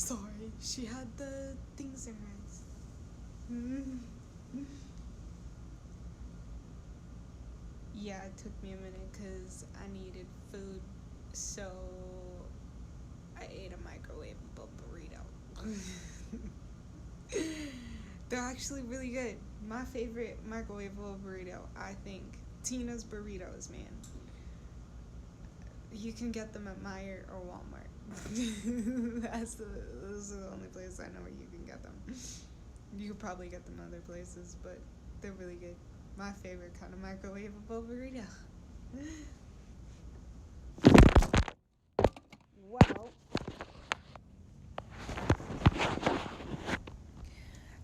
Sorry, she had the things in her eyes. Mm. Yeah, it took me a minute because I needed food, so I ate a microwavable burrito. They're actually really good. My favorite microwavable burrito, I think, Tina's Burritos, man. You can get them at Meijer or Walmart. Those are the only places I know where you can get them. You could probably get them other places, but they're really good. My favorite kind of microwavable burrito. Well,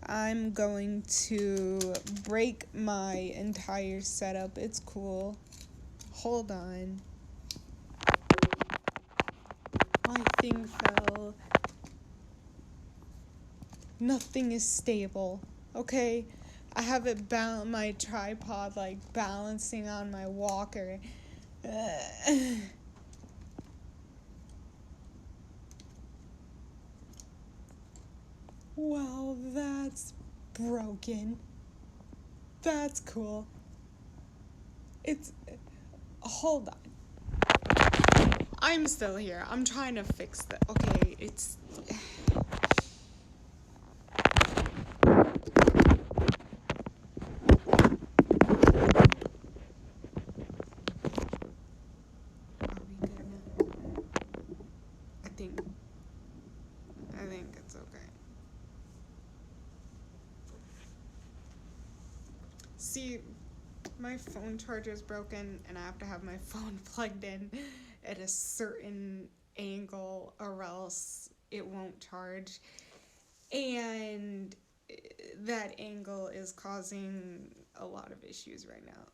I'm going to break my entire setup. It's cool. Hold on. My thing fell. Nothing is stable. Okay? I have it my tripod like balancing on my walker. Well, that's broken. That's cool. It's. Hold on. I'm still here. I'm trying to fix that. Okay, it's. Are we good now? I think. I think it's okay. See, my phone charger is broken, and I have to have my phone plugged in at a certain angle, or else it won't charge. And that angle is causing a lot of issues right now.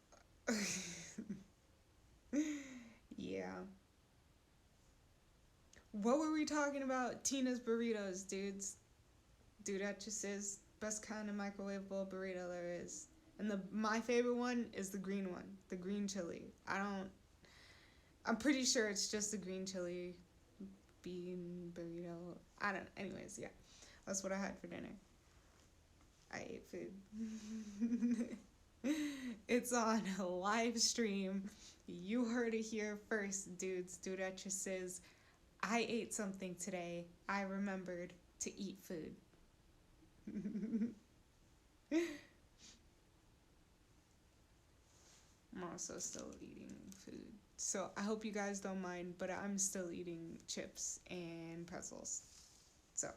Yeah. What were we talking about? Tina's Burritos, dudes. Dude, that just is best kind of microwavable burrito there is. And my favorite one is the green one, the green chili. I'm pretty sure it's just the green chili bean burrito. I don't. Anyways, yeah, that's what I had for dinner. I ate food. It's on a live stream. You heard it here first, dudes, dudettresses. I ate something today. I remembered to eat food. I'm also still eating food. So I hope you guys don't mind, but I'm still eating chips and pretzels. So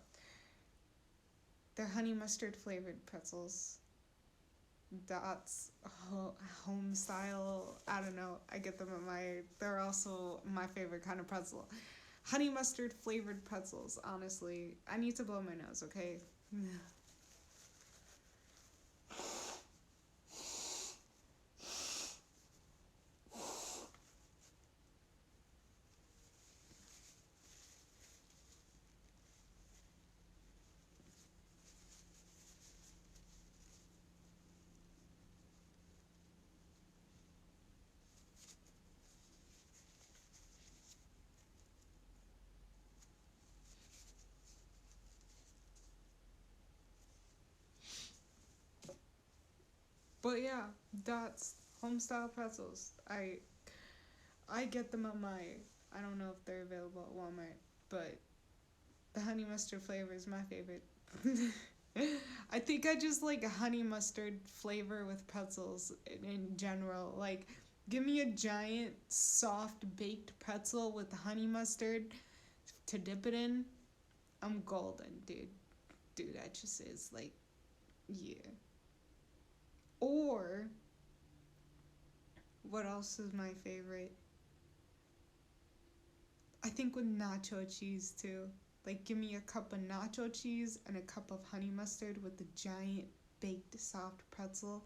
they're honey mustard flavored pretzels. That's home style. I don't know. I get them at they're also my favorite kind of pretzel. Honey mustard flavored pretzels, honestly. I need to blow my nose, okay? But yeah, that's home style pretzels. I get them at I don't know if they're available at Walmart, but the honey mustard flavor is my favorite. I think I just like a honey mustard flavor with pretzels in general. Like, give me a giant, soft, baked pretzel with honey mustard to dip it in. I'm golden, dude. Dude, that just is like, yeah. Or, what else is my favorite? I think with nacho cheese too. Like, give me a cup of nacho cheese and a cup of honey mustard with the giant baked soft pretzel.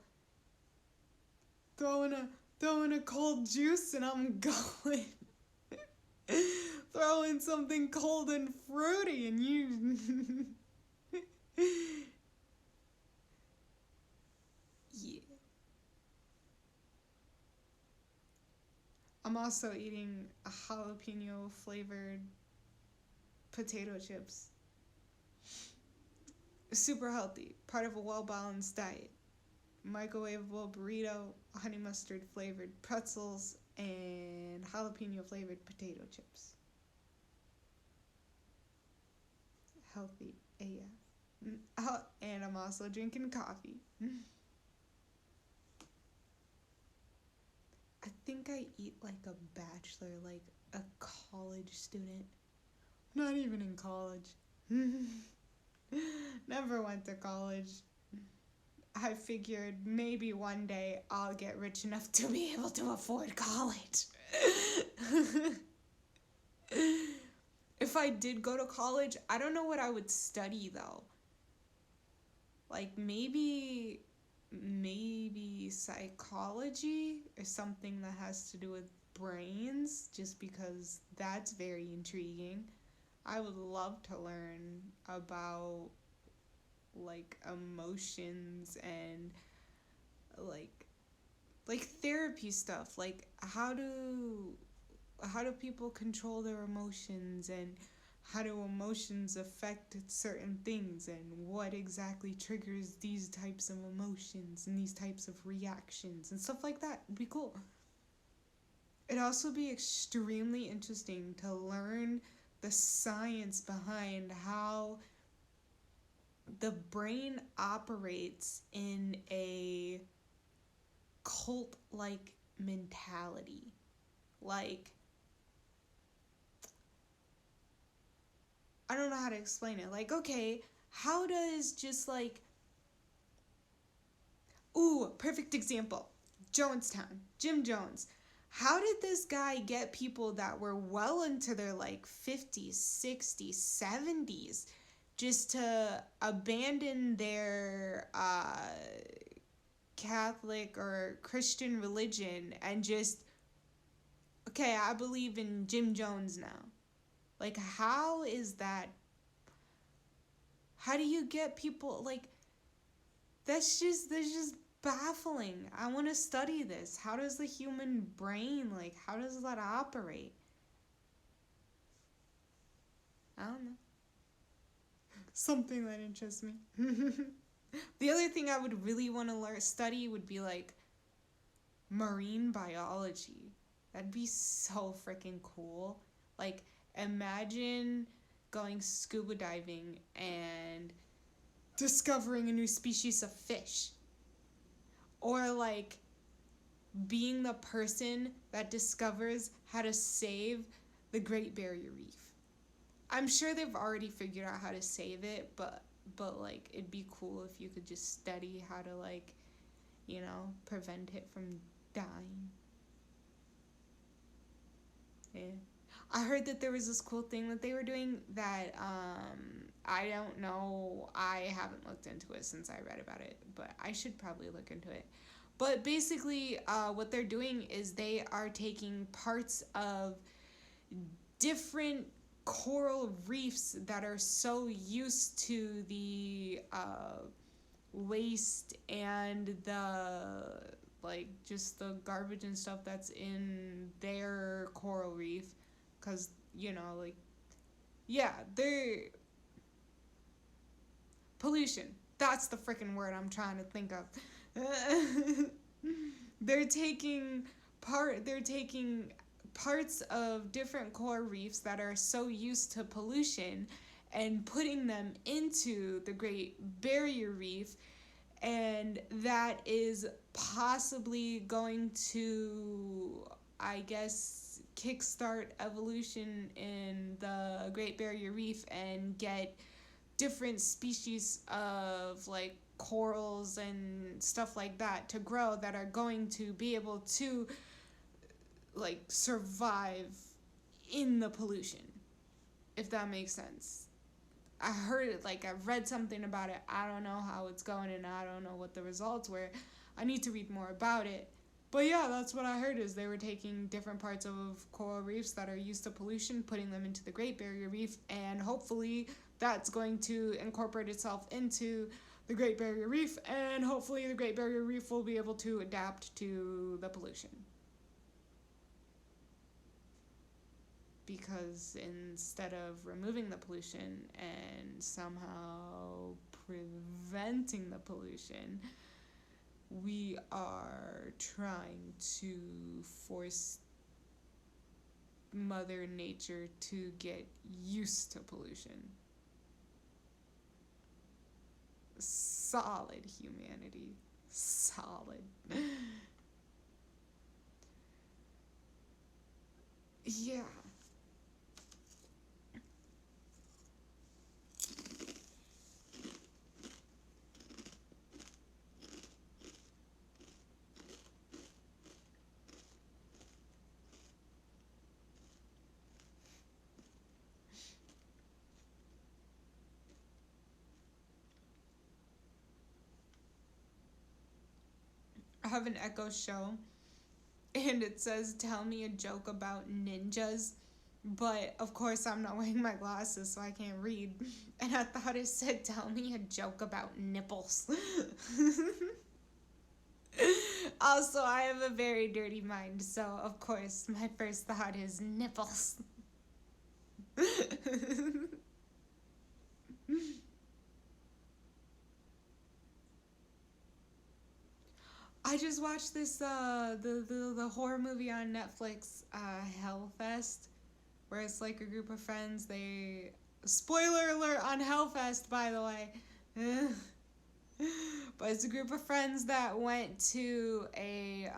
Throw in a throw in a cold juice and I'm going. Throw in something cold and fruity and you. Yeah. I'm also eating a jalapeno flavored potato chips. super healthy, part of a well-balanced diet. Microwavable burrito, honey mustard flavored pretzels, and jalapeno flavored potato chips. Healthy AF. Oh, and I'm also drinking coffee. I think I eat like a bachelor, like a college student. Not even in college. Never went to college. I figured maybe one day I'll get rich enough to be able to afford college. If I did go to college, I don't know what I would study though. Like maybe psychology or something that has to do with brains, just because that's very intriguing. I would love to learn about like emotions and like therapy stuff, like how do people control their emotions, and how do emotions affect certain things, and what exactly triggers these types of emotions and these types of reactions and stuff like that. Would be cool. It'd also be extremely interesting to learn the science behind how the brain operates in a cult like mentality. Like, I don't know how to explain it. Like, okay, how does just like, ooh, perfect example, Jonestown, Jim Jones. How did this guy get people that were well into their like 50s, 60s, 70s just to abandon their Catholic or Christian religion and just, okay, I believe in Jim Jones now? Like, how is that? How do you get people like, that's just baffling. I want to study this. How does the human brain, like, how does that operate? I don't know. Something that interests me. The other thing I would really want to study would be like marine biology. That'd be so freaking cool. Like, imagine going scuba diving and discovering a new species of fish. Or like being the person that discovers how to save the Great Barrier Reef. I'm sure they've already figured out how to save it, but like it'd be cool if you could just study how to like, prevent it from dying. Yeah. I heard that there was this cool thing that they were doing that I don't know. I haven't looked into it since I read about it, but I should probably look into it. But basically, what they're doing is they are taking parts of different coral reefs that are so used to the waste and the like just the garbage and stuff that's in their coral reef, because like, yeah, they're pollution, that's the freaking word I'm trying to think of. they're taking they're taking parts of different coral reefs that are so used to pollution and putting them into the Great Barrier Reef, and that is possibly going to, I guess, kickstart evolution in the Great Barrier Reef and get different species of like corals and stuff like that to grow that are going to be able to like survive in the pollution, if that makes sense. I heard it, like I've read something about it. I don't know how it's going and I don't know what the results were. I need to read more about it. But yeah, that's what I heard, is they were taking different parts of coral reefs that are used to pollution, putting them into the Great Barrier Reef, and hopefully that's going to incorporate itself into the Great Barrier Reef, and hopefully the Great Barrier Reef will be able to adapt to the pollution. Because instead of removing the pollution and somehow preventing the pollution. We are trying to force Mother Nature to get used to pollution. Solid humanity. Solid. Yeah. I have an Echo Show, and it says, "Tell me a joke about ninjas." But of course, I'm not wearing my glasses, so I can't read. And I thought it said, "Tell me a joke about nipples." Also, I have a very dirty mind, so of course, my first thought is nipples. I just watched this the horror movie on Netflix, Hellfest, where it's like a group of friends. They, spoiler alert on Hellfest, by the way. But it's a group of friends that went to a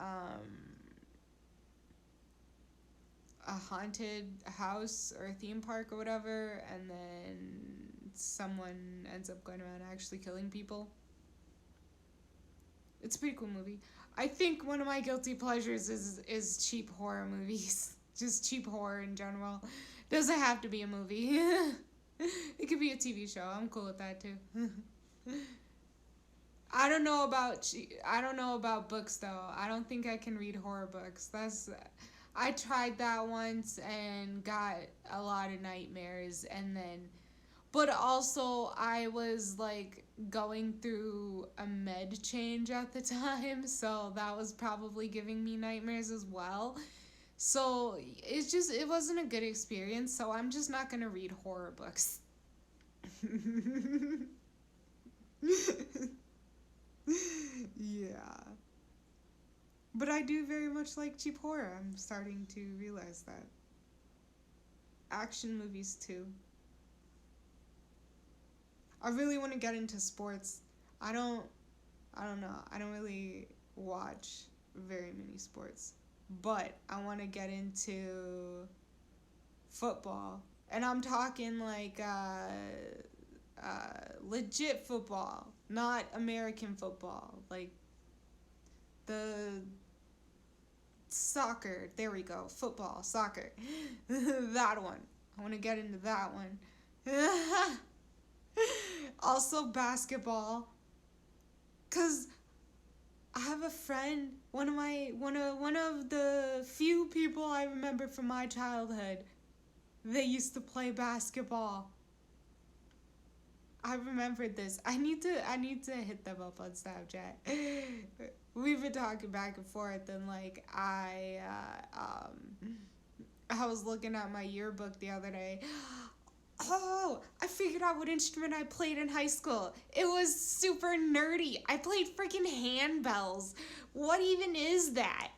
haunted house or a theme park or whatever, and then someone ends up going around actually killing people. It's a pretty cool movie. I think one of my guilty pleasures is cheap horror movies. Just cheap horror in general. Doesn't have to be a movie. It could be a TV show. I'm cool with that too. I don't know about books though. I don't think I can read horror books. I tried that once and got a lot of nightmares, and then but also I was like going through a med change at the time, so that was probably giving me nightmares as well. So it wasn't a good experience, so I'm just not going to read horror books. Yeah. But I do very much like cheap horror. I'm starting to realize that. Action movies too. I really want to get into sports. I don't know. I don't really watch very many sports. But I want to get into football. And I'm talking like legit football, not American football. Like the soccer. There we go. Football, soccer. That one. I want to get into that one. Also basketball, cause I have a friend, one of the few people I remember from my childhood. They used to play basketball. I remembered this. I need to hit them up on Snapchat. We've been talking back and forth, and like I was looking at my yearbook the other day. Oh, I figured out what instrument I played in high school. It was super nerdy. I played freaking handbells. What even is that?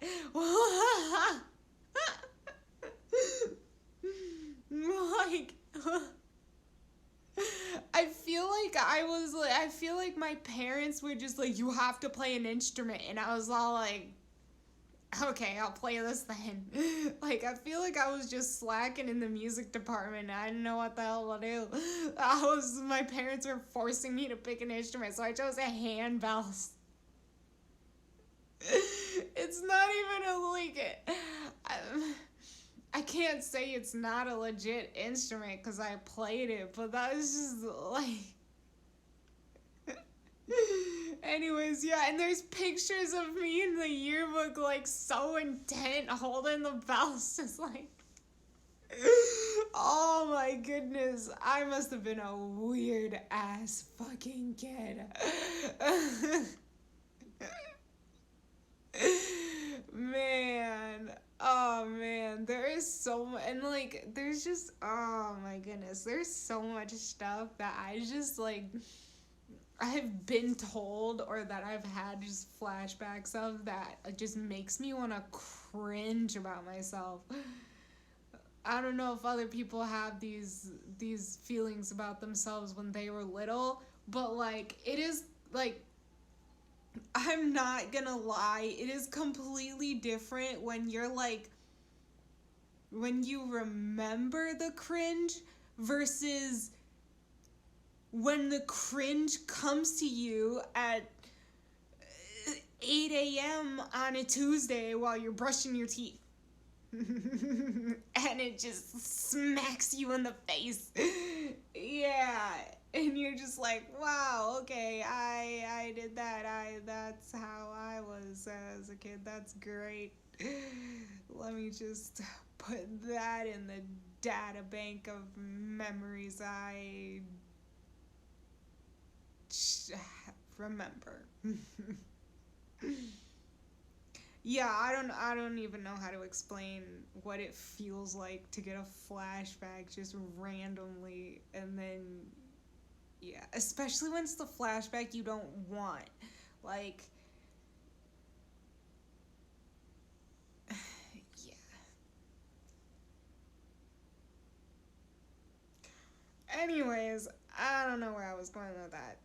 Like, I feel like my parents were just like, "You have to play an instrument," and I was all like, "Okay, I'll play this then." Like, I feel like I was just slacking in the music department. I didn't know what the hell to do. My parents were forcing me to pick an instrument, so I chose a handbells. It's not even I can't say it's not a legit instrument because I played it, but that was just like. Anyways, yeah, and there's pictures of me in the yearbook, like, so intent holding the bells, just like. Oh my goodness, I must have been a weird ass fucking kid. Man, oh man, there is so much, and like, there's just, oh my goodness, there's so much stuff that I just like. I have been told or that I've had just flashbacks of that it just makes me want to cringe about myself. I don't know if other people have these feelings about themselves when they were little, but like it is like I'm not gonna lie, it is completely different when you're like when you remember the cringe versus when the cringe comes to you at 8 a.m. on a Tuesday while you're brushing your teeth. And it just smacks you in the face. Yeah. And you're just like, wow, okay, I did that. That's how I was as a kid. That's great. Let me just put that in the data bank of memories I remember. Yeah, I don't even know how to explain what it feels like to get a flashback just randomly and then yeah, especially when it's the flashback you don't want. Like yeah. Anyways, I don't know where I was going with that.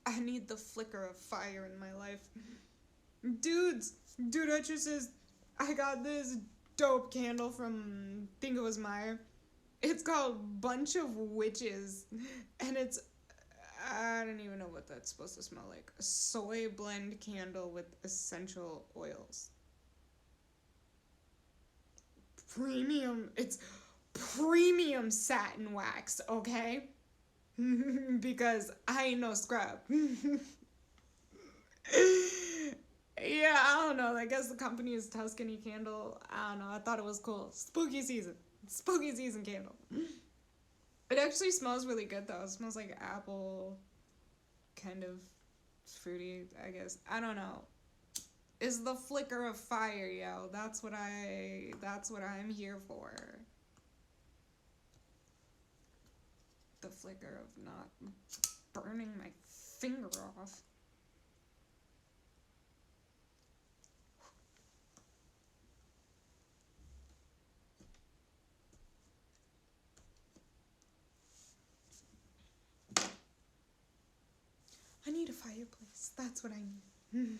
I need the flicker of fire in my life. Dudes, dude, I just says I got this dope candle from I think it was Meyer. It's called Bunch of Witches, and it's I don't even know what that's supposed to smell like. A soy blend candle with essential oils. Premium. It's premium satin wax, okay? Because I ain't no scrub. Yeah, I don't know. I guess the company is Tuscany Candle. I don't know. I thought it was cool. Spooky season. Spooky season candle. It actually smells really good though. It smells like apple, kind of fruity, I guess. I don't know. Is the flicker of fire, yo. That's what I'm here for. The flicker of not burning my finger off. I need a fireplace. That's what I need.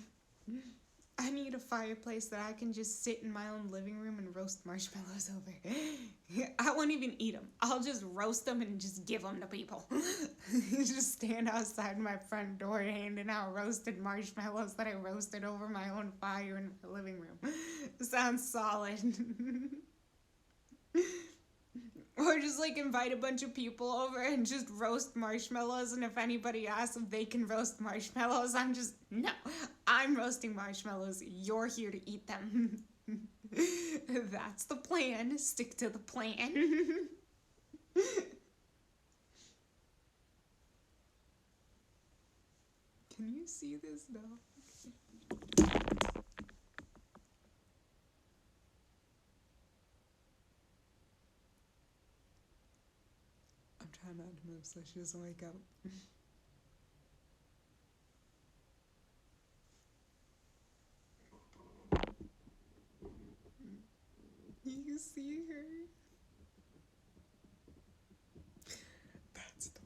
I need a fireplace that I can just sit in my own living room and roast marshmallows over. I won't even eat them. I'll just roast them and just give them to people. Just stand outside my front door handing out roasted marshmallows that I roasted over my own fire in my living room. Sounds solid. Or just like invite a bunch of people over and just roast marshmallows. And if anybody asks if they can roast marshmallows, I'm just, no, I'm roasting marshmallows. You're here to eat them. That's the plan. Stick to the plan. Can you see this now? I'm trying not to move so she doesn't wake up. You see her? That's the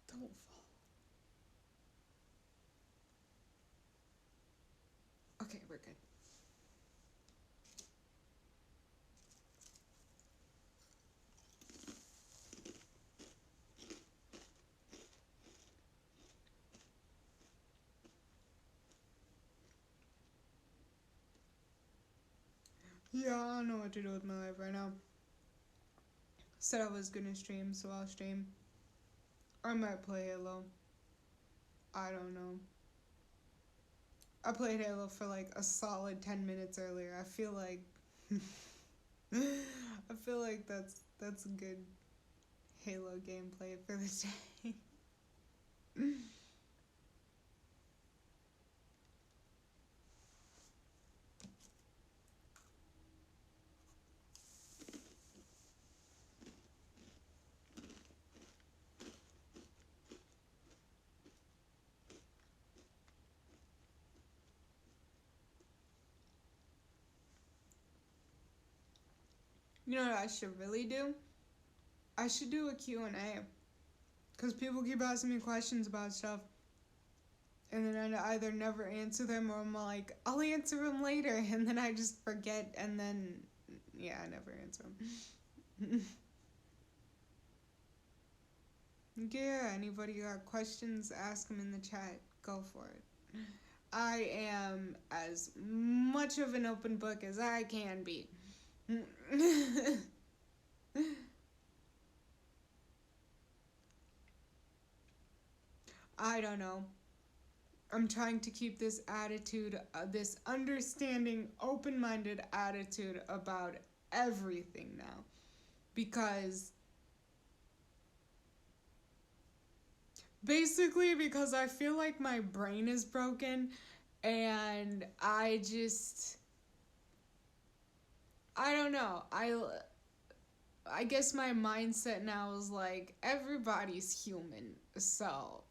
don't fall. Okay, we're good. Yeah, I don't know what to do with my life right now. Said I was gonna stream, so I'll stream. I might play Halo. I don't know. I played Halo for like a solid 10 minutes earlier. I feel like that's a good Halo gameplay for the day. You know what I should really do? I should do a Q&A. Because people keep asking me questions about stuff. And then I either never answer them or I'm like, I'll answer them later. And then I just forget. And then, yeah, I never answer them. Yeah, anybody got questions, ask them in the chat. Go for it. I am as much of an open book as I can be. I don't know. I'm trying to keep this attitude, this understanding, open minded attitude about everything now. Because, basically, because I feel like my brain is broken and I don't know. I guess my mindset now is like, everybody's human, so.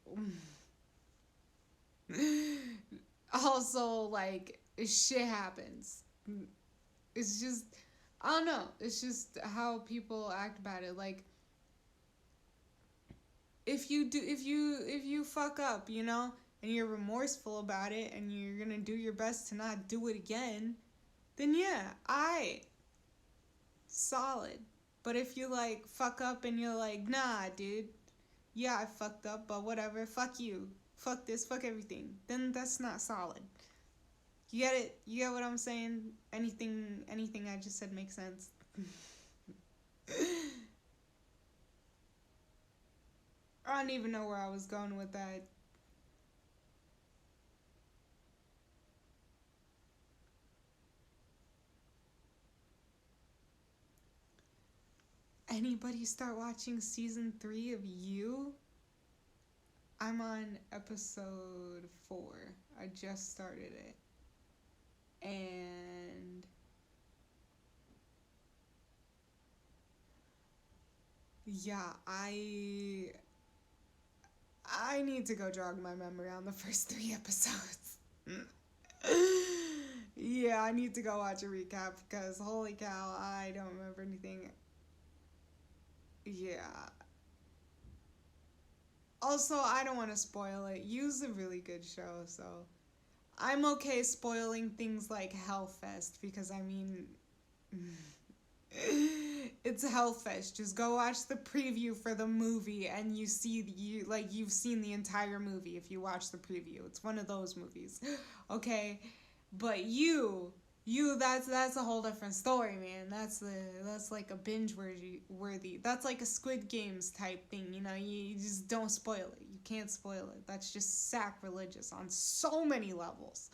Also, like, shit happens. It's just, I don't know. It's just how people act about it. Like, if you fuck up, you know, and you're remorseful about it, and you're gonna do your best to not do it again, then yeah, solid. But if you like fuck up and you're like, nah, dude, yeah, I fucked up, but whatever, fuck you, fuck this, fuck everything, then that's not solid. You get it? You get what I'm saying? Anything I just said makes sense. I don't even know where I was going with that. Anybody start watching season 3 of You? I'm on episode 4. I just started it. And yeah, I need to go jog my memory on the first 3 episodes. Yeah, I need to go watch a recap because holy cow, I don't remember anything. Yeah. Also, I don't want to spoil it. You's a really good show, so I'm okay spoiling things like Hellfest because I mean it's Hellfest. Just go watch the preview for the movie and you've seen the entire movie if you watch the preview. It's one of those movies. Okay? But that's a whole different story, man. That's like a binge worthy. That's like a Squid Games type thing, you know. You just don't spoil it. You can't spoil it. That's just sacrilegious on so many levels.